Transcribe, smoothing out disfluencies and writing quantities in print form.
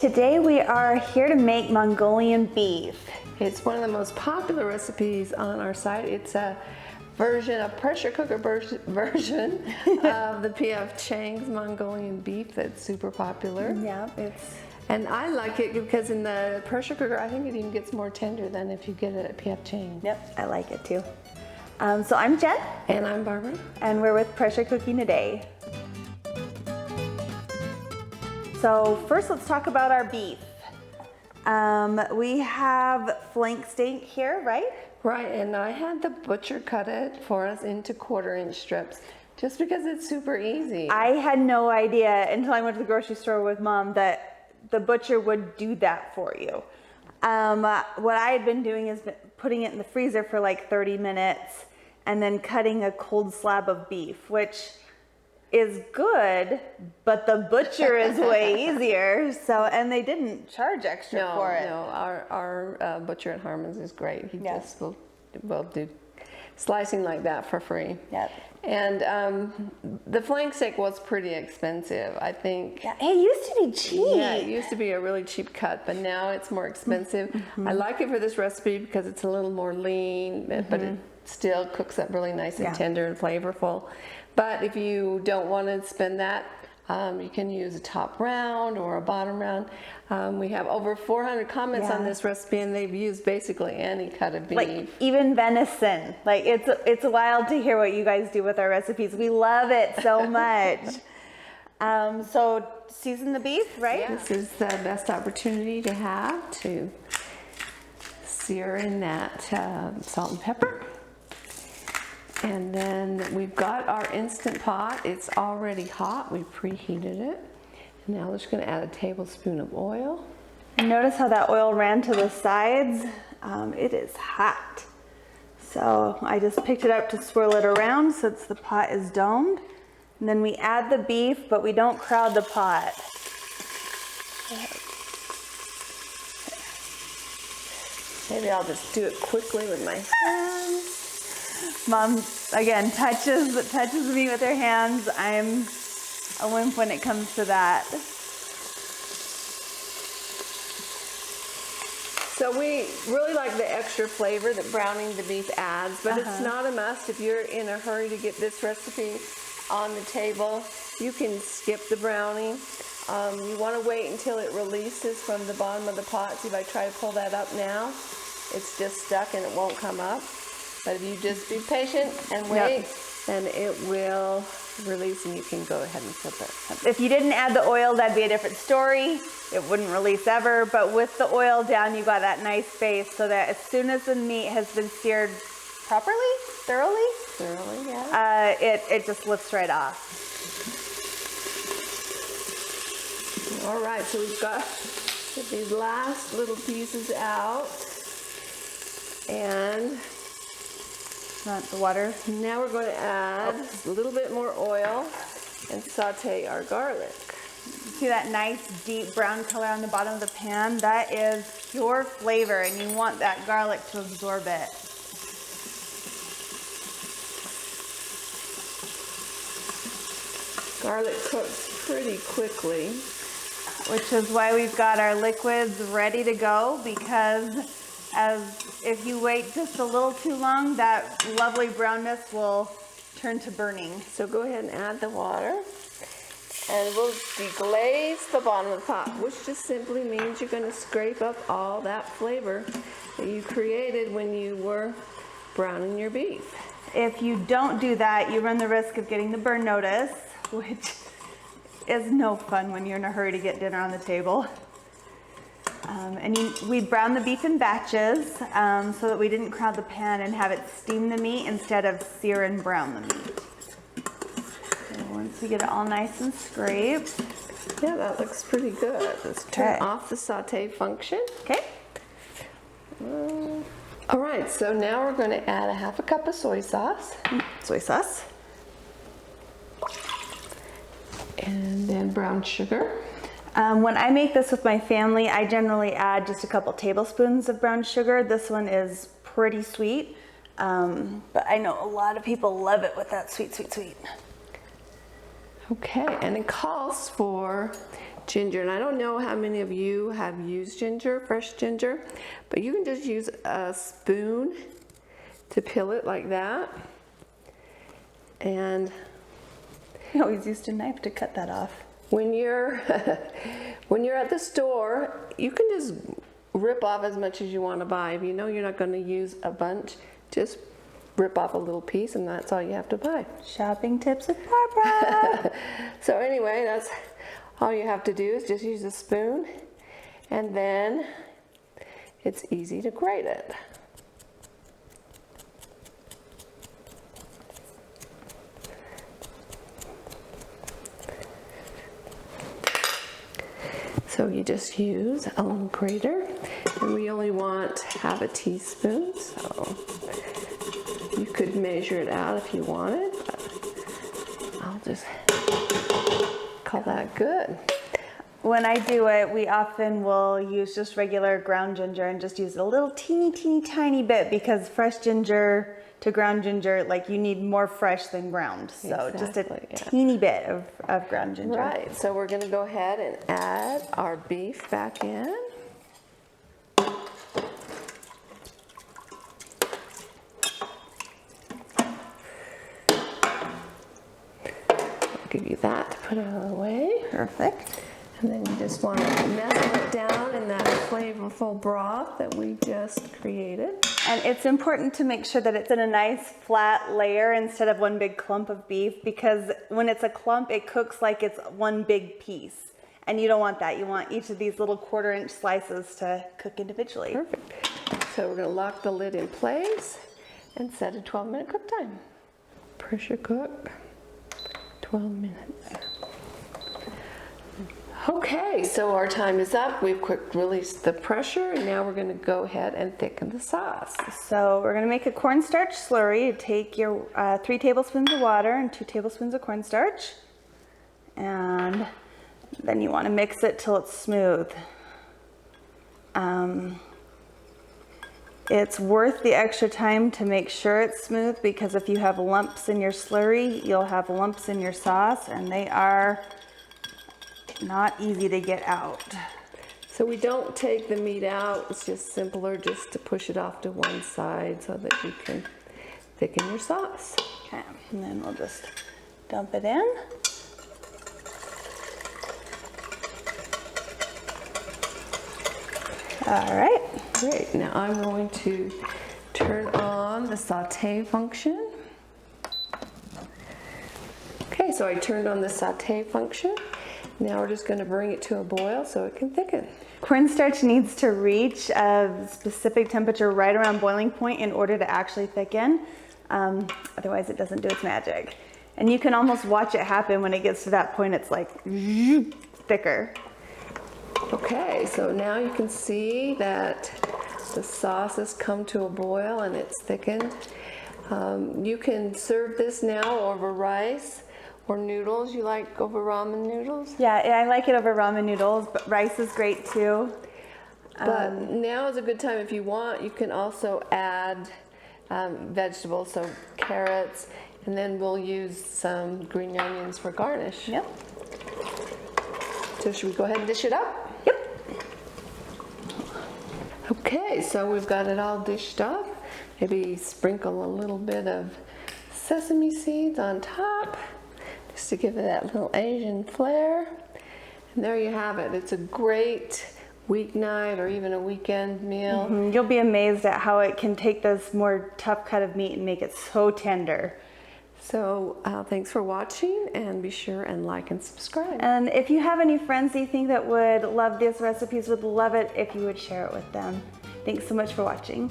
Today we are here to make Mongolian beef. It's one of the most popular recipes on our site. It's a version, a pressure cooker version of the P.F. Chang's Mongolian beef that's super popular. Yeah, and I like it because in the pressure cooker, I think it even gets more tender than if you get it at P.F. Chang. Yep, I like it too. So I'm Jen. And I'm Barbara. And we're with Pressure Cooking Today. So first let's talk about our beef. We have flank steak here, right? Right, and I had the butcher cut it for us into 1/4-inch strips just because it's super easy. I had no idea until I went to the grocery store with Mom that the butcher would do that for you. What I had been doing is putting it in the freezer for like 30 minutes and then cutting a cold slab of beef, which is good, but the butcher is way easier. So, and they didn't charge extra for it. No, our butcher at Harmon's is great. He just will do slicing like that for free. Yep. And the flank steak was pretty expensive, I think. Yeah, it used to be cheap. Yeah, it used to be a really cheap cut, but now it's more expensive. Mm-hmm. I like it for this recipe because it's a little more lean, but it still cooks up really nice and tender and flavorful. But if you don't want to spend that, you can use a top round or a bottom round. We have over 400 comments on this recipe, and they've used basically any cut of beef. Like even venison. Like it's wild to hear what you guys do with our recipes. We love it so much. So season the beef, right? Yeah. This is the best opportunity to have to sear in that salt and pepper. And then we've got our Instant Pot. It's already hot. We preheated it. And now we're just going to add a tablespoon of oil. Notice how that oil ran to the sides. It is hot. So I just picked it up to swirl it around since the pot is domed. And then we add the beef, but we don't crowd the pot. Maybe I'll just do it quickly with my hands. Mom, again, touches me with her hands. I'm a wimp when it comes to that. So we really like the extra flavor that browning the beef adds, but it's not a must. If you're in a hurry to get this recipe on the table, you can skip the browning. You want to wait until it releases from the bottom of the pot. See if I try to pull that up now. It's just stuck and it won't come up. But if you just be patient and wait, then it will release and you can go ahead and flip it. If you didn't add the oil, that'd be a different story. It wouldn't release ever, but with the oil down, you got that nice base so that as soon as the meat has been seared properly, thoroughly, it just lifts right off. All right, so we've got these last little pieces out. And the water. Now we're going to add a little bit more oil and saute our garlic. See that nice deep brown color on the bottom of the pan? That is pure flavor, and you want that garlic to absorb it. Garlic cooks pretty quickly, which is why we've got our liquids ready to go, because if you wait just a little too long, that lovely brownness will turn to burning. So go ahead and add the water, and we'll deglaze the bottom of the pot, which just simply means you're going to scrape up all that flavor that you created when you were browning your beef. If you don't do that, you run the risk of getting the burn notice, which is no fun when you're in a hurry to get dinner on the table. We brown the beef in batches so that we didn't crowd the pan and have it steam the meat instead of sear and brown the meat. So once we get it all nice and scraped. Yeah, that looks pretty good. Let's turn off the saute function. Okay. All right, so now we're going to add a 1/2 cup of soy sauce. Soy sauce. And then brown sugar. When I make this with my family, I generally add just a couple tablespoons of brown sugar. This one is pretty sweet, but I know a lot of people love it with that sweet, sweet, sweet. Okay, and it calls for ginger. And I don't know how many of you have used ginger, fresh ginger, but you can just use a spoon to peel it like that. And I always used a knife to cut that off. when you're when you're at the store, you can just rip off as much as you want to buy. If you know you're not going to use a bunch, just rip off a little piece and that's all you have to buy. Shopping tips with Barbara. So anyway, that's all you have to do is just use a spoon, and then it's easy to grate it. So you just use a little grater, and we only want half a teaspoon, so you could measure it out if you wanted, but I'll just call that good. When I do it, we often will use just regular ground ginger and just use a little teeny tiny bit, because fresh ginger to ground ginger, like, you need more fresh than ground. So just a teeny bit of ground ginger. Right, so we're gonna go ahead and add our beef back in. Give you that to put it out of the way. Perfect. And then you just want to nestle it down in that flavorful broth that we just created. And it's important to make sure that it's in a nice flat layer instead of one big clump of beef, because when it's a clump, it cooks like it's one big piece. And you don't want that. You want each of these little 1/4-inch slices to cook individually. Perfect. So we're going to lock the lid in place and set a 12-minute cook time. Pressure cook. 12 minutes. Okay, so our time is up. We've quick released the pressure, and now we're going to go ahead and thicken the sauce. So we're going to make a cornstarch slurry. You take your 3 tablespoons of water and 2 tablespoons of cornstarch, and then you want to mix it till it's smooth. It's worth the extra time to make sure it's smooth, because if you have lumps in your slurry, you'll have lumps in your sauce, and they are not easy to get out. So we don't take the meat out. It's just simpler just to push it off to one side so that you can thicken your sauce. Okay, and then we'll just dump it in. All right. Great. Now I'm going to turn on the saute function. Okay, so I turned on the saute function. Now we're just going to bring it to a boil so it can thicken. Cornstarch needs to reach a specific temperature right around boiling point in order to actually thicken. Otherwise it doesn't do its magic. And you can almost watch it happen when it gets to that point. It's like thicker. Okay, so now you can see that the sauce has come to a boil and it's thickened. You can serve this now over rice or noodles. You like over ramen noodles? Yeah, I like it over ramen noodles, but rice is great too. But now is a good time if you want. You can also add vegetables, so carrots, and then we'll use some green onions for garnish. Yep. So should we go ahead and dish it up? Yep. Okay, so we've got it all dished up. Maybe sprinkle a little bit of sesame seeds on top, just to give it that little Asian flair. And there you have it. It's a great weeknight or even a weekend meal. Mm-hmm. You'll be amazed at how it can take this more tough cut of meat and make it so tender. So thanks for watching, and be sure and like and subscribe. And if you have any friends that you think that would love these recipes, would love it if you would share it with them. Thanks so much for watching.